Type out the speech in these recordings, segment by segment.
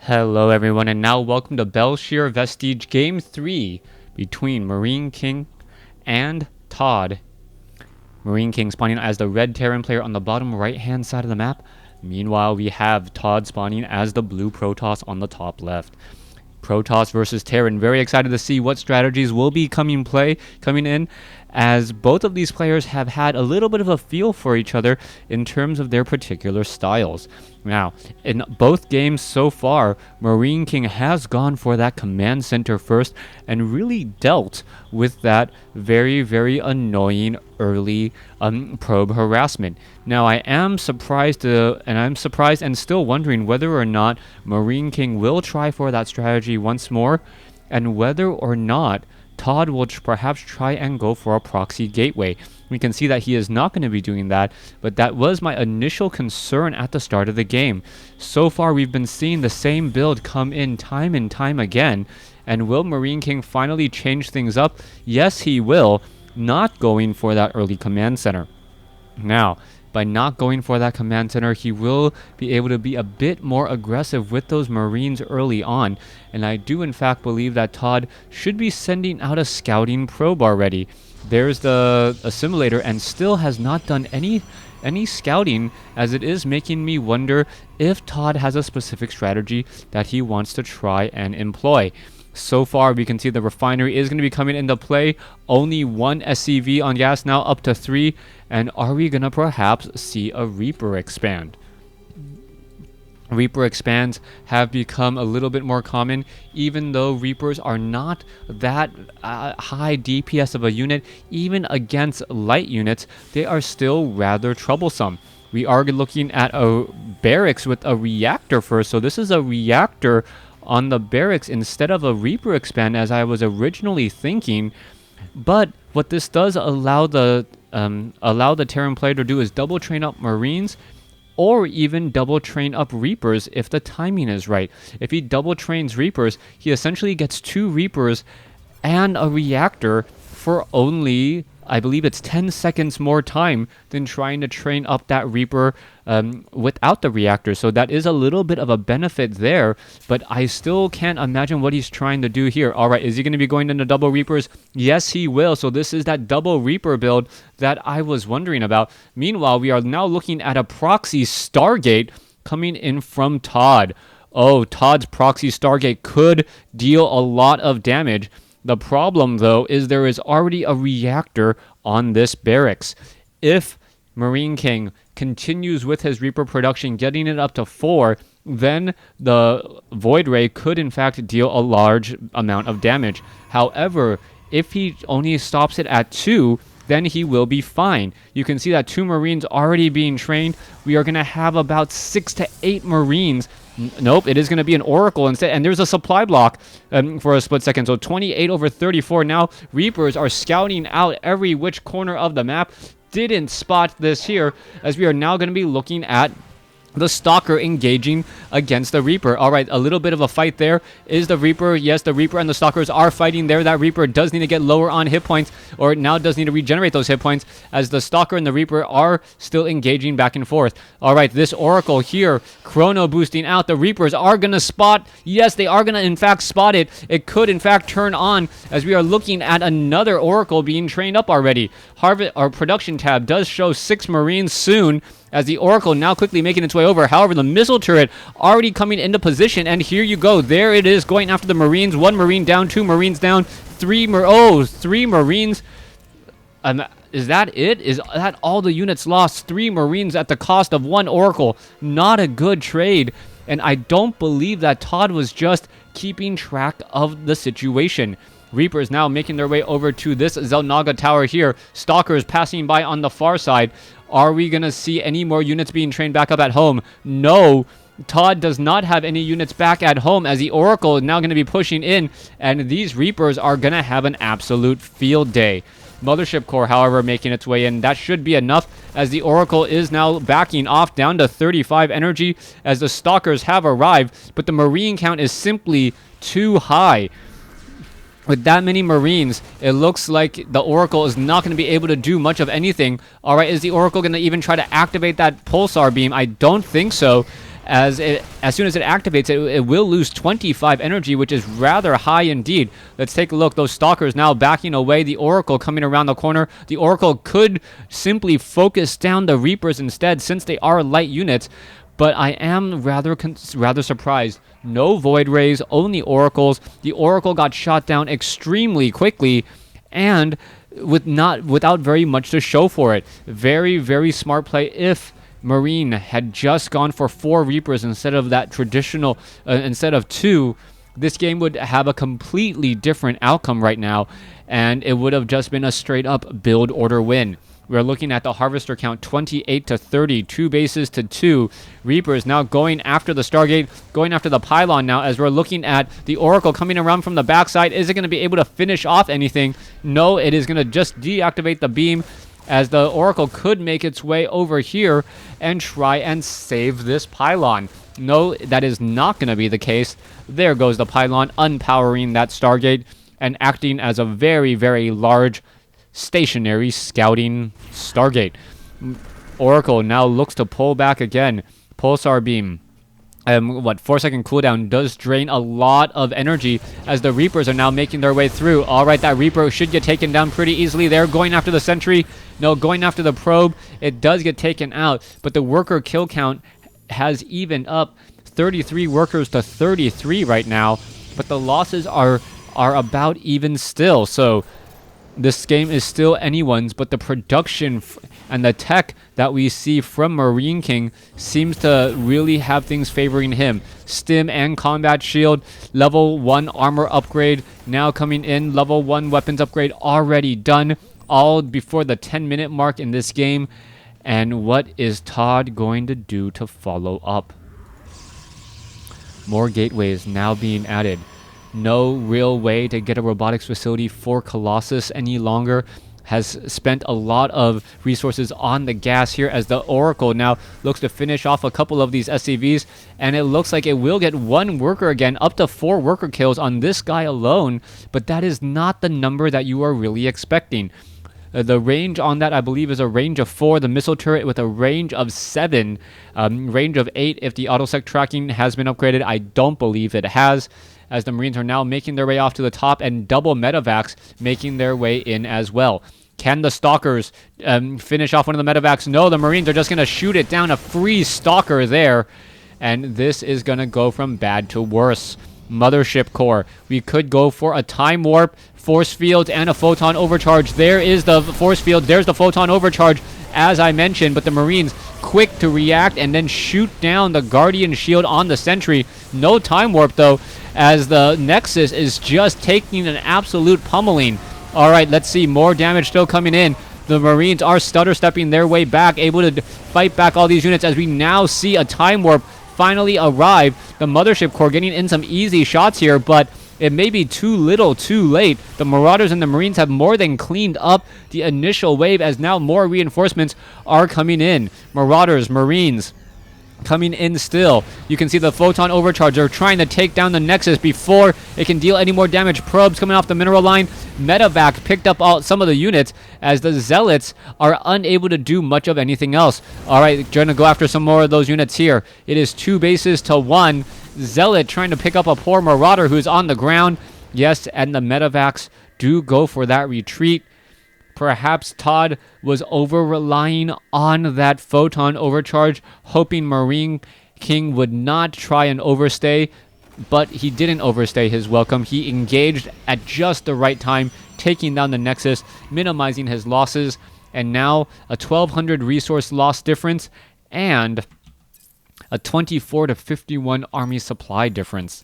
Hello everyone, and now welcome to Belshire Vestige Game 3 between MarineKing and ToD. MarineKing spawning as the red Terran player on the bottom right hand side of the map. Meanwhile, we have ToD spawning as the blue Protoss on the top left. Protoss versus Terran. Very excited to see what strategies will be coming in, as both of these players have had a little bit of a feel for each other in terms of their particular styles. Now, in both games so far, MarineKing has gone for that command center first and really dealt with that very, very annoying early probe harassment. Now, I am surprised and still wondering whether or not MarineKing will try for that strategy once more, and whether or not ToD will perhaps try and go for a proxy gateway. We can see that he is not going to be doing that, but that was my initial concern at the start of the game. So far, we've been seeing the same build come in time and time again, and will MarineKing finally change things up? Yes, he will, not going for that early command center. Now, by not going for that command center, he will be able to be a bit more aggressive with those Marines early on, and I do in fact believe that ToD should be sending out a scouting probe already. There's the assimilator and still has not done any scouting, as it is making me wonder if ToD has a specific strategy that he wants to try and employ. So far, we can see the refinery is going to be coming into play. Only one SCV on gas now, up to 3. And are we going to perhaps see a Reaper expand? Reaper expands have become a little bit more common, even though Reapers are not that high DPS of a unit. Even against light units, they are still rather troublesome. We are looking at a barracks with a reactor first, so this is a reactor on the barracks instead of a Reaper expand, as I was originally thinking. But what this does allow the Terran player to do is double train up Marines, or even double train up Reapers if the timing is right. If he double trains Reapers, he essentially gets 2 Reapers and a reactor for only, I believe it's 10 seconds more time than trying to train up that Reaper without the reactor. So that is a little bit of a benefit there, but I still can't imagine what he's trying to do here. All right, is he going to be going into double Reapers? Yes, he will. So this is that double Reaper build that I was wondering about. Meanwhile, we are now looking at a proxy Stargate coming in from ToD. Oh, ToD's proxy Stargate could deal a lot of damage. The problem, though, is there is already a reactor on this barracks. If MarineKing continues with his Reaper production, getting it up to 4, then the Void Ray could, in fact, deal a large amount of damage. However, if he only stops it at 2, then he will be fine. You can see that 2 Marines already being trained. We are going to have about 6 to 8 Marines. Nope, it is going to be an Oracle instead, and there's a supply block for a split second. So 28 over 34 now. Reapers are scouting out every which corner of the map. Didn't spot this here, as we are now going to be looking at the Stalker engaging against the Reaper. All right, a little bit of a fight there. Is the Reaper? Yes, the Reaper and the Stalkers are fighting there. That Reaper does need to get lower on hit points, or now does need to regenerate those hit points, as the Stalker and the Reaper are still engaging back and forth. All right, this Oracle here, Chrono boosting out. The Reapers are going to spot. Yes, they are going to, in fact, spot it. It could, in fact, turn on, as we are looking at another Oracle being trained up already. Our production tab does show 6 Marines soon, as the Oracle now quickly making its way over. However, the missile turret already coming into position, and here you go. There it is, going after the Marines. 1 Marine down, 2 Marines down, 3 Marines. Is that it? Is that all the units lost? 3 Marines at the cost of 1 Oracle. Not a good trade, and I don't believe that ToD was just keeping track of the situation. Reapers now making their way over to this Zelnaga tower here. Stalkers passing by on the far side. Are we going to see any more units being trained back up at home? No. ToD does not have any units back at home, as the Oracle is now going to be pushing in, and these Reapers are going to have an absolute field day. Mothership Core, however, making its way in. That should be enough, as the Oracle is now backing off down to 35 energy, as the Stalkers have arrived, but the Marine count is simply too high. With that many Marines, it looks like the Oracle is not going to be able to do much of anything. All right, is the Oracle going to even try to activate that Pulsar beam? I don't think so, as soon as it activates, it will lose 25 energy, which is rather high indeed. Let's take a look. Those Stalkers now backing away. The Oracle coming around the corner. The Oracle could simply focus down the Reapers instead, since they are light units. But I am rather surprised. No Void Rays, only Oracles. The Oracle got shot down extremely quickly, and without very much to show for it. Very, very smart play. If Marine had just gone for 4 Reapers instead of that traditional, instead of 2, this game would have a completely different outcome right now, and it would have just been a straight up build order win. We're looking at the Harvester count 28 to 30, 2 bases to 2. Reapers now going after the Stargate, going after the pylon now, as we're looking at the Oracle coming around from the backside. Is it going to be able to finish off anything? No, it is going to just deactivate the beam, as the Oracle could make its way over here and try and save this pylon. No, that is not going to be the case. There goes the pylon, unpowering that Stargate and acting as a very, very large stationary scouting Stargate. Oracle now looks to pull back again. Pulsar beam. 4-second cooldown does drain a lot of energy, as the Reapers are now making their way through. Alright, that Reaper should get taken down pretty easily there. Going after the sentry. No, going after the probe. It does get taken out, but the worker kill count has evened up. 33 workers to 33 right now, but the losses are about even still. So this game is still anyone's, but the production and the tech that we see from MarineKing seems to really have things favoring him. Stim and combat shield, level 1 armor upgrade now coming in, level 1 weapons upgrade already done, all before the 10-minute mark in this game. And what is ToD going to do to follow up? More gateways now being added. No real way to get a robotics facility for Colossus any longer. Has spent a lot of resources on the gas here, as the Oracle now looks to finish off a couple of these SCVs, and it looks like it will get 1 worker again, up to 4 worker kills on this guy alone, but that is not the number that you are really expecting. The range on that, I believe, is a range of 4. The missile turret with a range of 7. Range of 8 if the autosec tracking has been upgraded. I don't believe it has, as the Marines are now making their way off to the top, and double medevacs making their way in as well. Can the Stalkers finish off one of the medevacs? No, the Marines are just going to shoot it down. A free Stalker there, and this is going to go from bad to worse. Mothership core. We could go for a time warp, force field, and a photon overcharge. There is the force field. There's the photon overcharge, as I mentioned, but the Marines quick to react and then shoot down the Guardian shield on the sentry. No time warp, though, as the Nexus is just taking an absolute pummeling. All right, let's see. More damage still coming in. The Marines are stutter-stepping their way back, able to fight back all these units, as we now see a time warp finally arrive. The Mothership core getting in some easy shots here, but it may be too little too late. The Marauders and the Marines have more than cleaned up the initial wave, as now more reinforcements are coming in. Marauders, Marines coming in still. You can see the photon overcharge. They're trying to take down the Nexus before it can deal any more damage. Probes coming off the mineral line. Medevac picked up some of the units, as the Zealots are unable to do much of anything else. All right, trying to go after some more of those units here. It is 2 bases to 1. Zealot trying to pick up a poor Marauder who's on the ground. Yes, and the medevacs do go for that retreat. Perhaps ToD was over-relying on that photon overcharge, hoping MarineKing would not try and overstay, but he didn't overstay his welcome. He engaged at just the right time, taking down the Nexus, minimizing his losses, and now a 1,200 resource loss difference and a 24 to 51 army supply difference.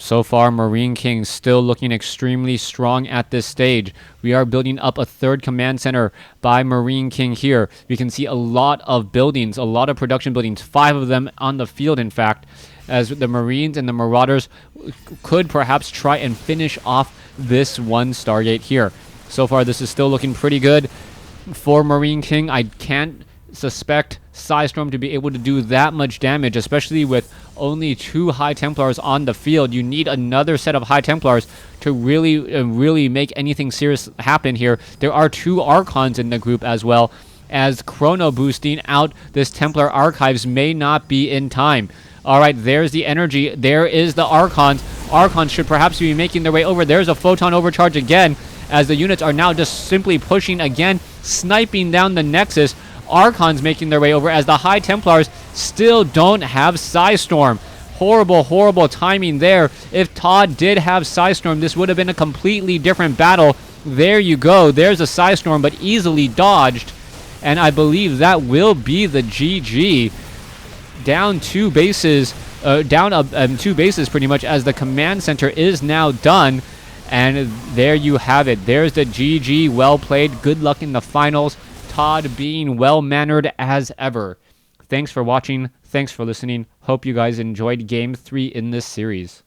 So far, MarineKing still looking extremely strong at this stage. We are building up a 3rd command center by MarineKing here. We can see a lot of buildings, a lot of production buildings, 5 of them on the field, in fact, as the Marines and the Marauders could perhaps try and finish off this one Stargate here. So far, this is still looking pretty good for MarineKing. I can't suspect Psystorm to be able to do that much damage, especially with only 2 High Templars on the field. You need another set of High Templars to really make anything serious happen here. There are 2 Archons in the group as well, as chrono boosting out this Templar Archives may not be in time. All right, there's the energy. There is the Archons. Archons should perhaps be making their way over. There's a photon overcharge again, as the units are now just simply pushing again, sniping down the Nexus. Archons making their way over as the High Templars still don't have Psystorm. Horrible, horrible timing there. If ToD did have Psystorm, this would have been a completely different battle. There you go. There's a Psystorm, but easily dodged. And I believe that will be the GG. Down two bases, two bases pretty much, as the command center is now done. And there you have it. There's the GG. Well played. Good luck in the finals. ToD being well-mannered as ever. Thanks for watching. Thanks for listening. Hope you guys enjoyed Game 3 in this series.